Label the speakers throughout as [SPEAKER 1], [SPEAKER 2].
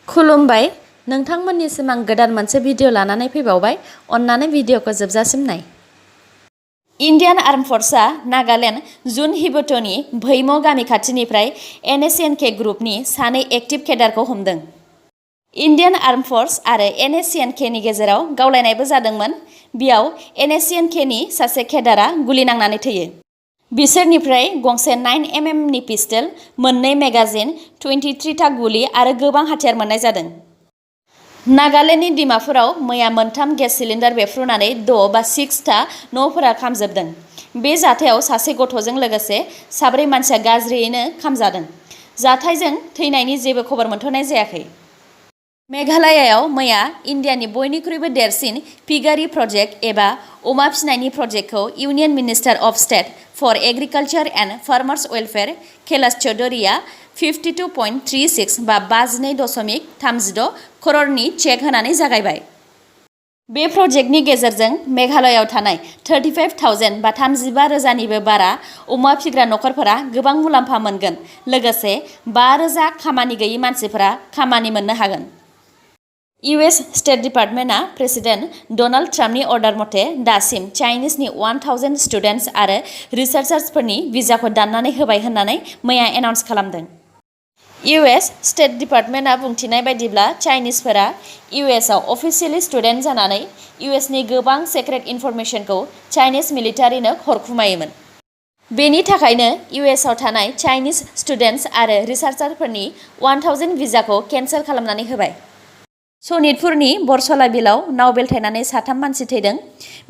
[SPEAKER 1] खुलुमबाय नोंथांमोननिसिम आं गोदान मोनसे भिडिअ लानानै फैबावबाय अन्नानै भिडिअखौ जोबजासिम नाय। इन्डियान आर्म फर्सआ नागालेण्ड जुन हिबटनि भैम गामि खाथिनिफ्राय NSCN ग्रुपनि सानै एक्टिभ केडारखौ हमदों। इन्डियान आर्म फर्स आरो NSCN नि गेजेराव गावलायनायबो जादोंमोन। बेयाव NSCN नि सासे केडारआ गुलि नांनानै थैयो। बिसोरनिफ्राय गंसे 9mm नि पिस्टल, मोननै मेगाजिन, 23 था गुलि आरो गोबां हाथियार मोननाय जादों। नागालेण्डनि डिमापुराव मैया मोनथाम गेस सिलिन्डार बेफ्रुनानै 6 था न'फोरा खामजोबदों। बे जाथायाव सासे गथ'जों लोगोसे 4 मानसिया गाज्रियैनो खामजादों। जाथायजों थैनायनि जेबो खबर मोनथ'नाय जायाखै। मेघालयायाव मैया इन्डियानि बयनिख्रुइबो देरसिन पिगारि प्रजेक्ट एबा अमा फिनायनि प्रजेक्टखौ union minister of state for agriculture and farmers welfare Kailash चौधरीआ 52.36 बा 52.36 करोड़नि चेक होनानै जागायबाय। बे प्रजेक्टनि गेजेरजों मेघालयाव थानाय 35,000 बा 35,000निबो बारा अमा फिग्रा नखरफोरा गोबां मुलाम्फा मोनगोन। लोगोसे 5,000 खामानि गैयै मानसिफोरा खामानि मोननो हागोन। US स्टेट डिपार्टमेन्टआ प्रेसिडेन्ट डनाल्ड ट्राम्पनि अर्डार मथे दासिम चाइनिजनि 1000 स्टुडेन्टस आरो रिसार्चार्सफोरनि भिजाखौ दाननानै होबाय होननानै मैया एनाउन्स खालामदों। US स्टेट डिपार्टमेन्टआ बुंथिनाय बायदिब्ला चाइनिजफोरा USआव अफिसियेलि स्टुडेन्ट जानानै USनि गोबां सेक्रेट इनफरमेशनखौ चाइनिज मिलिटारिनो हरखुमायोमोन। बेनि थाखायनो USआव थानाय चाइनिज स्टुडेन्टस आरो रिसार्चारफोरनि 1000 भिजाखौ केन्सेल खालामनानै होबाय। सनितपुरनि बरसला बिलाव नाव बेलथायनानै 3 मानसि थैदों।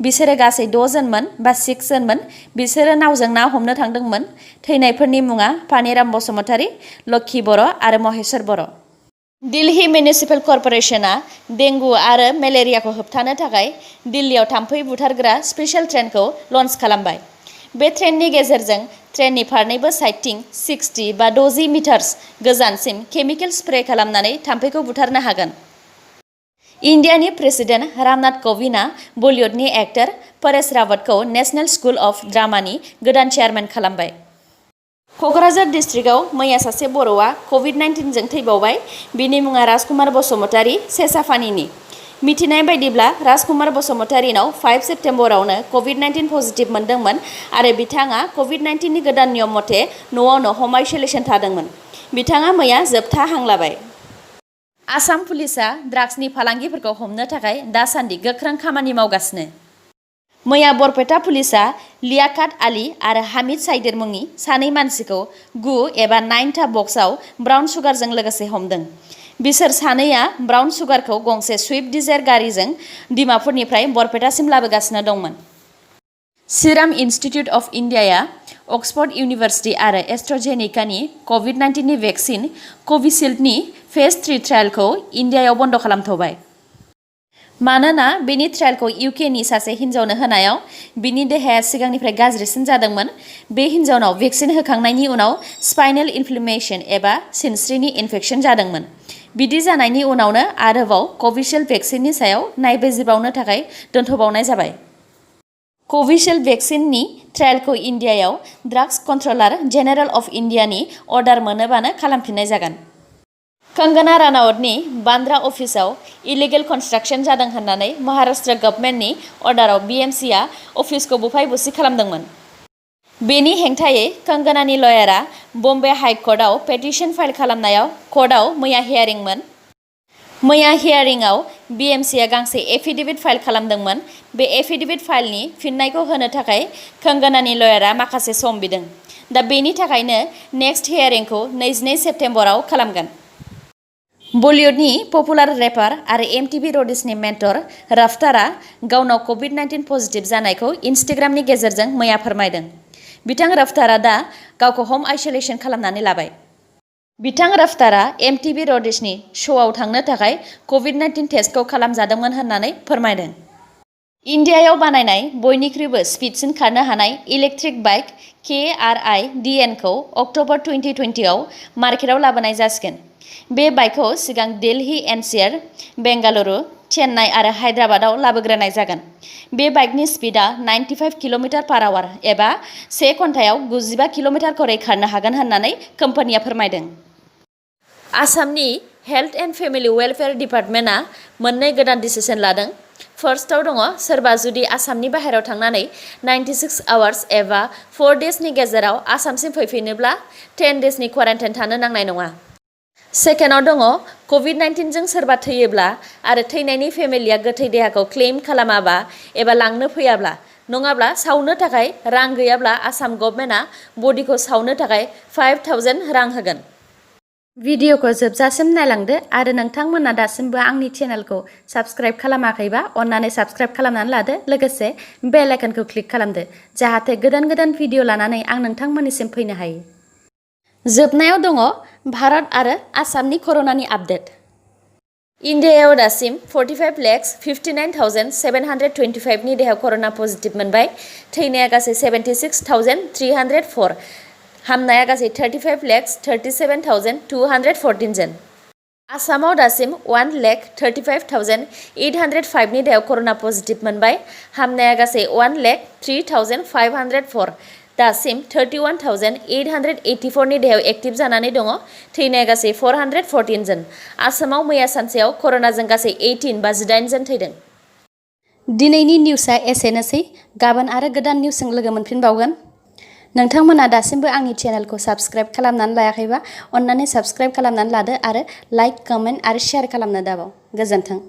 [SPEAKER 1] बिसोरो गासै 6 जनमोन बा 6 जनमोन। बिसोरो नावजों ना हमनो थांदोंमोन। थैनायफोरनि मुङा पानिराम बसुमतारी, लक्ष्मी बर' आरो महेश्वर बर'। दिल्ली मिउनिसिपेल कर्परेसनआ डेंगु आरो मेलेरियाखौ होबथानो थाखाय दिल्लीयाव थाम्फै बुथारग्रा स्पेशल ट्रेनखौ लन्च खालामबाय। बे ट्रेननि गेजेरजों ट्रेननि फारनैबो साइडथिं 60 बा 60 मिटार्स गोजानसिम केमिकेल स्प्रे खालामनानै थाम्फैखौ बुथारनो हागोन। इन्डियानि प्रेसिडेन्ट रामनाथ क'विन्दआ बलिउडनि एक्टर परेश रावतखौ नेशनेल स्कुल अफ ड्रामानि गोदान चेयारमेन खालामबाय। क'क्राझार डिस्ट्रिक्टआव मैया सासे बर'आ COVID-19 जों थैबावबाय। बिनि मुङा राजकुमार बसुमतारी सेसाफानीनि। मिथिनाय बायदिब्ला राजकुमार बसुमतारीनाव 5 सेप्तेम्बरावनो COVID-19 पजिटिभ मोनदोंमोन आरो बिथाङा COVID-19 नि गोदान नियम मथे न'आवनो हम आइसोलेसन थादोंमोन। बिथाङा मैया जोबथा हां लाबाय। आसाम पुलिसआ ड्राग्सनि फालांगिफोरखौ हमनो थाखाय दासान्दि गोख्रों खामानि मावगासिनो। मैया बरपेटा पुलिसआ लियाकात आली आरो हामिद साइदिर मुंनि सानै मानसिखौ 9 एबा 9 था बक्सआव ब्राउन सुगारजों लोगोसे हमदों। बिसोर सानैया ब्राउन सुगारखौ गंसे स्विफ्ट डिजायर गारिजों डिमापुरनिफ्राय बरपेटासिम लाबोगासिनो दंमोन। Serum institute of इन्डियाया Oxford university आरो एस्ट्राजेनेकानि COVID-19 नि भेक्सिन कविशील्डनि फेज 3 ट्रायलखौ इन्डियायाव बन्द खालामथ'बाय। मानोना बेनि ट्रायलखौ UK नि सासे हिन्जावनो होनायाव बिनि देहाया सिगांनिफ्राय गाज्रिसिन जादोंमोन। बे हिन्जावनाव भेक्सिन होखांनायनि उनाव स्पाइनेल इनफ्लेमेशन एबा सिनस्रिनि इनफेक्शन जादोंमोन। बिदि जानायनि उनावनो आरोबाव कविशील्ड भेक्सिननि सायाव नायबिजिरबावनो थाखाय दोनथ'बावनाय जाबाय। कविशील्ड भेक्सिननि ट्रायलखौ इन्डियायाव ड्राग्स कन्ट्रलार जेनेरेल अफ इन्डियानि अर्डार मोनोबानो खालामफिननाय जागोन। कंगना रानाउतनि बान्द्रा अफिसाव इलिगेल कनस्ट्राक्शन जादों होननानै महाराष्ट्र गभर्नमेन्टनि अर्डाराव BMCआ अफिसखौ बुफाय बुसि खालामदोंमोन। बेनि हेंथायै कंगनानि लयारआ बम्बे हाई कर्टआव पेटिशन फाइल खालामनायाव कर्टआव मैया हियारिंमोन। मैया हियारिंआव BMCआ गांसे एफिडेविट फाइल खालामदोंमोन। बे एफिडेविट फाइलनि फिननायखौ होनो थाखाय कंगनानि लयारआ माखासे सम बिदों। दा बेनि थाखायनो नेक्स्ट हियारिंखौ 22 सेप्तेम्बराव खालामगोन। बलिउडनि पपुलार रेपार आरो MTV रडिसनि मेन्टर राफ्तारआ गावनाव COVID-19 पजिटिभ जानायखौ इन्स्टाग्रामनि गेजेरजों मैया फोरमायदों। बिथां राफ्तारआ दा गावखौ हम आइसोलेसन खालामनानै लाबाय। बिथां राफ्तारआ MTV रडिसनि श'आव थांनो थाखाय COVID-19 टेस्टखौ खालामजादोंमोन होननानै फोरमायदों। इन्डियायाव बानायनाय बयनिख्रुइबो स्पिडसिन खारनो हानाय इलेक्ट्रिक बाइक KRIDN खौ अक्ट'बर 2020 आव मार्केटआव लाबोनाय जासिगोन। बे बाइकखौ सिगां दिल्ली NCR, बेंगालुरु, चेन्नाइ आरो हायद्राबादाव लाबोग्रोनाय जागोन। बे बाइकनि स्पिडा 95 km/h एबा 1 घन्टायाव 95 km/h खारनो हागोन होननानै कम्पानिया फोरमायदों। आसामनि हेल्थ एन्ड फेमिलि वेलफेयार डिपार्टमेन्टआ मोननै गोदान डिसिसन लादों। फार्स्टआव दङ सोरबा जुदि आसामनि बाहेरायाव थांनानै 96 आवार्स एबा 4 डेजनि गेजेराव आसामसिम फैफिनोब्ला 10 डेजनि क्वारेन्टाइन थानो नांनाय नङा। सेकेन्डआव दङ COVID-19 जों सोरबा थैयोब्ला आरो थैनायनि फेमिलिया गोथै देहाखौ क्लेम खालामाबा एबा लांनो फैयाब्ला नङाब्ला सावनो थाखाय रां गैयाब्ला आसाम गभर्नमेन्टआ बडिखौ सावनो थाखाय 5000 रां होगोन। भिडिअखौ जोबजासिम नायलांदो आरो नोंथांमोना दासिमबो आंनि चेनेलखौ साबस्क्राइब खालामाखैबा अन्नानै साबस्क्राइब खालामनानै लादो, लोगोसे बेल आइकनखौ क्लिक खालामदो जाहाथे गोदान गोदान भिडिअ लानानै आं नोंथांमोननिसिम फैनो हायो। जोबनायाव दङ भारत आरो आसामनि कर'नानि आपडेट। इन्डियायाव दासिम 45,59,725 नि देहायाव कर'ना पजिटिभ मोनबाय। थैनाया गासै 76,304। हामनाया गासै 35,37,214 जन। आसामाव दासिम 1,35,805 नि देहायाव कर'ना पजिटिभ मोनबाय। हामनाया गासै 1,03,504। दासिम 31,884 नि देहायाव एक्टिभ जानानै दङ। थैनाया गासै 414 जन। आसामाव मैया सानसेयाव कर'नाजों गासै 18 जन थैदों। दिनैनि निउसआ एसेनोसै। गाबोन आरो गोदान निउसजों लोगो मोनफिनबावगोन। नोंथांमोना दासिमबो आंनि चेनेलखौ साबस्क्राइब खालामनानै लायाखैबा अन्नानै साबस्क्राइब खालामनानै लादो आरो लाइक, कमेन्ट आरो शेयार खालामनो दाबाव। गोजोन्थों।